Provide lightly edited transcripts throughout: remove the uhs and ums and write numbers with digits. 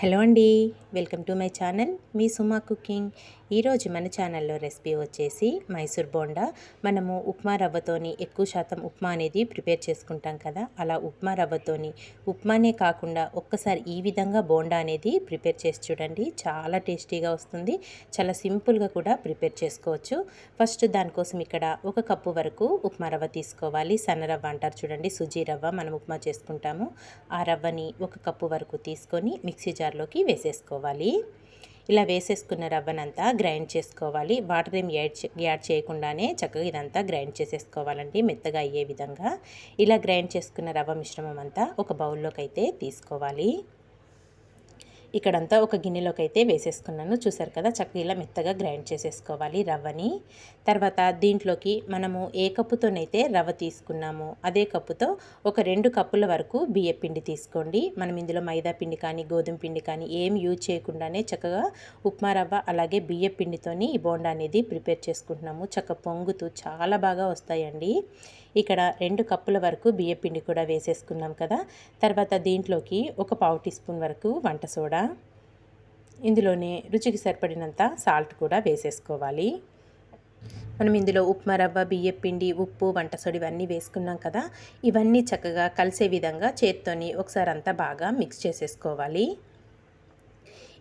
Hello అండి, welcome to my channel me Suma cooking. ఈరోజు మన ఛానల్లో రెసిపీ వచ్చేసి మైసూర్ బోండా. మనము ఉప్మా రవ్వతోని ఎక్కువ శాతం ఉప్మా అనేది ప్రిపేర్ చేసుకుంటాం కదా, అలా ఉప్మా రవ్వతోని ఉప్మానే కాకుండా ఒక్కసారి ఈ విధంగా బోండా అనేది ప్రిపేర్ చేసి చూడండి. చాలా టేస్టీగా వస్తుంది, చాలా సింపుల్గా కూడా ప్రిపేర్ చేసుకోవచ్చు. ఫస్ట్ దానికోసం ఇక్కడ 1 కప్పు వరకు ఉప్మా రవ్వ తీసుకోవాలి. సన్న రవ్వ అంటారు చూడండి, సుజీ రవ్వ మనం ఉప్మా చేసుకుంటాము. ఆ రవ్వని 1 కప్పు వరకు తీసుకొని మిక్సీ జార్లోకి వేసేసుకోవాలి. ఇలా వేసేసుకున్న రవ్వనంతా గ్రైండ్ చేసుకోవాలి. వాటర్ ఏం యాడ్ చేయకుండానే చక్కగా ఇదంతా గ్రైండ్ చేసేసుకోవాలండి, మెత్తగా అయ్యే విధంగా. ఇలా గ్రైండ్ చేసుకున్న రవ్వ మిశ్రమం అంతా ఒక బౌల్లోకి అయితే తీసుకోవాలి. ఇక్కడంతా ఒక గిన్నెలోకి అయితే వేసేసుకున్నాను. చూసారు కదా, చక్కగా ఇలా మెత్తగా గ్రైండ్ చేసేసుకోవాలి రవ్వని. తర్వాత దీంట్లోకి మనము ఏ కప్పుతోనైతే రవ్వ తీసుకున్నామో అదే కప్పుతో ఒక 2 కప్పుల వరకు బియ్య పిండి తీసుకోండి. మనం ఇందులో మైదా పిండి కానీ గోధుమ పిండి కానీ ఏం యూజ్ చేయకుండానే చక్కగా ఉప్మా రవ్వ అలాగే బియ్య పిండితోని ఈ బోండా అనేది ప్రిపేర్ చేసుకుంటున్నాము. చక్కగా పొంగుతూ చాలా బాగా వస్తాయండి. ఇక్కడ 2 కప్పుల వరకు బియ్య పిండి కూడా వేసేసుకున్నాం కదా. తర్వాత దీంట్లోకి ఒక పావు టీ స్పూన్ వరకు వంట సోడా, ఇందులోనే రుచికి సరిపడినంత సాల్ట్ కూడా వేసేసుకోవాలి. మనం ఇందులో ఉప్మా రవ్వ, బియ్య పిండి, ఉప్పు, వంట సోడా ఇవన్నీ వేసుకున్నాం కదా. ఇవన్నీ చక్కగా కలిసే విధంగా చేత్తోని ఒకసారి అంతా బాగా మిక్స్ చేసేసుకోవాలి.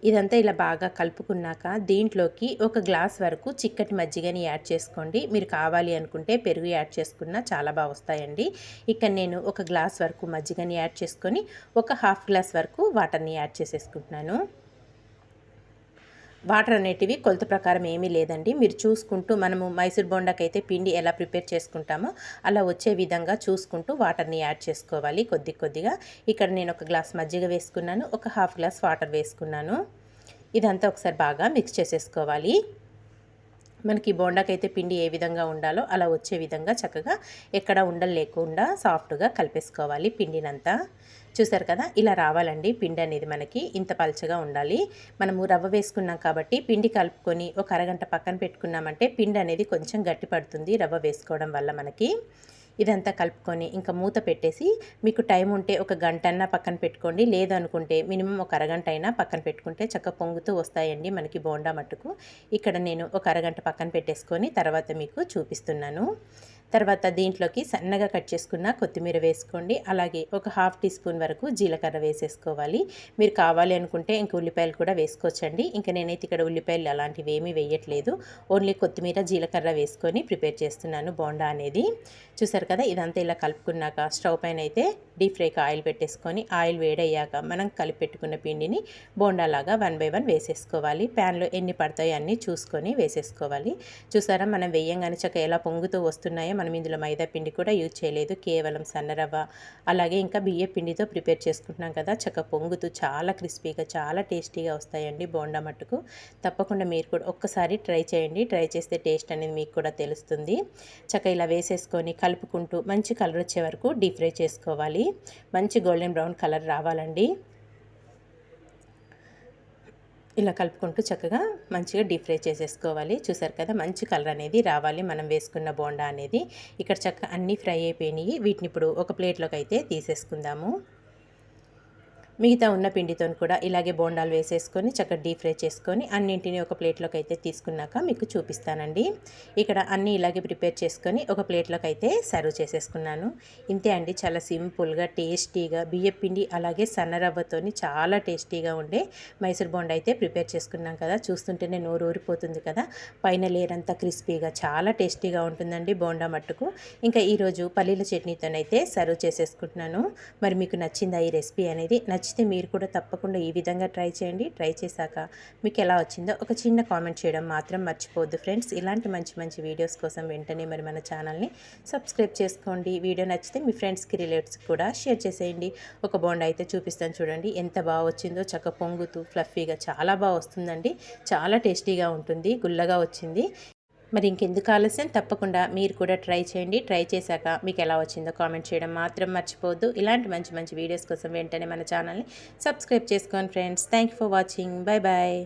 ఇదంతా ఇలా బాగా కలుపుకున్నాక దీంట్లోకి 1 గ్లాస్ వరకు చిక్కటి మజ్జిగని యాడ్ చేసుకోండి. మీరు కావాలి అనుకుంటే పెరుగు యాడ్ చేసుకున్నా చాలా బాగా వస్తాయండి. ఇక్కడ నేను 1 గ్లాస్ వరకు మజ్జిగని యాడ్ చేసుకొని ఒక హాఫ్ గ్లాస్ వరకు వాటర్ని యాడ్ చేసేసుకుంటున్నాను. వాటర్ అనేటివి కొలత ప్రకారం ఏమీ లేదండి, మీరు చూసుకుంటూ మనము మైసూర్ బోండాకైతే పిండి ఎలా ప్రిపేర్ చేసుకుంటామో అలా వచ్చే విధంగా చూసుకుంటూ వాటర్ని యాడ్ చేసుకోవాలి కొద్ది కొద్దిగా. ఇక్కడ నేను 1 గ్లాస్ మజ్జిగ వేసుకున్నాను, ఒక హాఫ్ గ్లాస్ వాటర్ వేసుకున్నాను. ఇదంతా ఒకసారి బాగా మిక్స్ చేసేసుకోవాలి. మనకి బోండాకైతే పిండి ఏ విధంగా ఉండాలో అలా వచ్చే విధంగా చక్కగా ఎక్కడ ఉండలు లేకుండా సాఫ్ట్గా కలిపేసుకోవాలి పిండినంతా. చూసారు కదా, ఇలా రావాలండి పిండి అనేది, మనకి ఇంత పల్చగా ఉండాలి. మనము రవ్వ వేసుకున్నాం కాబట్టి పిండి కలుపుకొని ఒక అరగంట పక్కన పెట్టుకున్నామంటే పిండి అనేది కొంచెం గట్టి పడుతుంది రవ్వ వేసుకోవడం వల్ల మనకి. ఇదంతా కలుపుకొని ఇంకా మూత పెట్టేసి మీకు టైం ఉంటే ఒక గంటన్నా పక్కన పెట్టుకోండి, లేదనుకుంటే మినిమం ఒక అరగంట అయినా పక్కన పెట్టుకుంటే చక్కగా పొంగుతూ వస్తాయండి మనకి బోండా మట్టుకు. ఇక్కడ నేను ఒక అరగంట పక్కన పెట్టేసుకొని తర్వాత మీకు చూపిస్తున్నాను. తర్వాత దీంట్లోకి సన్నగా కట్ చేసుకున్న కొత్తిమీర వేసుకోండి. అలాగే ఒక హాఫ్ టీ స్పూన్ వరకు జీలకర్ర వేసేసుకోవాలి. మీరు కావాలి అనుకుంటే ఇంక ఉల్లిపాయలు కూడా వేసుకోవచ్చండి. ఇంకా నేనైతే ఇక్కడ ఉల్లిపాయలు అలాంటివి ఏమీ వేయట్లేదు, ఓన్లీ కొత్తిమీర జీలకర్ర వేసుకొని ప్రిపేర్ చేస్తున్నాను బోండా అనేది. చూసారు కదా, ఇదంతా ఇలా కలుపుకున్నాక స్టవ్ పైన అయితే డీప్ ఫ్రైకి ఆయిల్ పెట్టేసుకొని ఆయిల్ వేడయ్యాక మనం కలిపి పెట్టుకున్న పిండిని బోండాలాగా 1 బై 1 వేసేసుకోవాలి. ప్యాన్లో ఎన్ని పడతాయో అన్నీ చూసుకొని వేసేసుకోవాలి. చూసారా, మనం వేయంగానే చక్కగా ఎలా పొంగుతూ వస్తున్నాయో. మనం ఇందులో మైదా పిండి కూడా యూజ్ చేయలేదు, కేవలం సన్నరవ్వ అలాగే ఇంకా బియ్య పిండితో ప్రిపేర్ చేసుకుంటున్నాం కదా. చక్కగా పొంగుతూ చాలా క్రిస్పీగా చాలా టేస్టీగా వస్తాయండి బోండా మట్టుకు. తప్పకుండా మీరు కూడా ఒక్కసారి ట్రై చేయండి, ట్రై చేస్తే టేస్ట్ అనేది మీకు కూడా తెలుస్తుంది. చక్కగా ఇలా వేసేసుకొని కలుపుకుంటూ మంచి కలర్ వచ్చే వరకు డీప్ ఫ్రై చేసుకోవాలి. మంచి గోల్డెన్ బ్రౌన్ కలర్ రావాలండి. ఇలా కలుపుకుంటూ చక్కగా మంచిగా డీప్ ఫ్రై చేసేసుకోవాలి. చూసారు కదా, మంచి కలర్ అనేది రావాలి మనం వేసుకున్న బోండా అనేది. ఇక్కడ చక్కగా అన్నీ ఫ్రై అయిపోయినాయి. వీటిని ఇప్పుడు ఒక ప్లేట్లోకి అయితే తీసేసుకుందాము. మిగతా ఉన్న పిండితో కూడా ఇలాగే బోండాలు వేసేసుకొని చక్కగా డీప్ ఫ్రై చేసుకొని అన్నింటినీ ఒక ప్లేట్లోకి అయితే తీసుకున్నాక మీకు చూపిస్తానండి. ఇక్కడ అన్నీ ఇలాగే ప్రిపేర్ చేసుకొని ఒక ప్లేట్లోకి అయితే సర్వ్ చేసేసుకున్నాను. ఇంతే అండి, చాలా సింపుల్గా టేస్టీగా బియ్య పిండి అలాగే సన్న రవ్వతోని చాలా టేస్టీగా ఉండే మైసూర్ బోండా అయితే ప్రిపేర్ చేసుకున్నాం కదా. చూస్తుంటేనే నోరు ఊరిపోతుంది కదా. పైన లేయర్ అంతా క్రిస్పీగా చాలా టేస్టీగా ఉంటుందండి బోండా మట్టుకు. ఇంకా ఈరోజు పల్లీల చట్నీతోనైతే సర్వ్ చేసేసుకుంటున్నాను. మరి మీకు నచ్చిందా ఈ రెసిపీ అనేది? నచ్చితే మీరు కూడా తప్పకుండా ఈ విధంగా ట్రై చేయండి. ట్రై చేశాక మీకు ఎలా వచ్చిందో ఒక చిన్న కామెంట్ చేయడం మాత్రం మర్చిపోవద్దు ఫ్రెండ్స్. ఇలాంటి మంచి మంచి వీడియోస్ కోసం వెంటనే మరి మన ఛానల్ని సబ్స్క్రైబ్ చేసుకోండి. వీడియో నచ్చితే మీ ఫ్రెండ్స్కి రిలేటివ్స్కి కూడా షేర్ చేసేయండి. ఒక బోండా అయితే చూపిస్తాను చూడండి, ఎంత బాగా వచ్చిందో. చక్క పొంగుతూ ఫ్లఫీగా చాలా బాగా వస్తుందండి, చాలా టేస్టీగా ఉంటుంది, గుల్లగా వచ్చింది. మరి ఇంకెందుకు ఆలస్యం, తప్పకుండా మీరు కూడా ట్రై చేయండి. ట్రై చేశాక మీకు ఎలా వచ్చిందో కామెంట్ చేయడం మాత్రం మర్చిపోవద్దు. ఇలాంటి మంచి మంచి వీడియోస్ కోసం వెంటనే మన ఛానల్ని సబ్స్క్రైబ్ చేసుకోండి friends. Thank you for watching. Bye bye.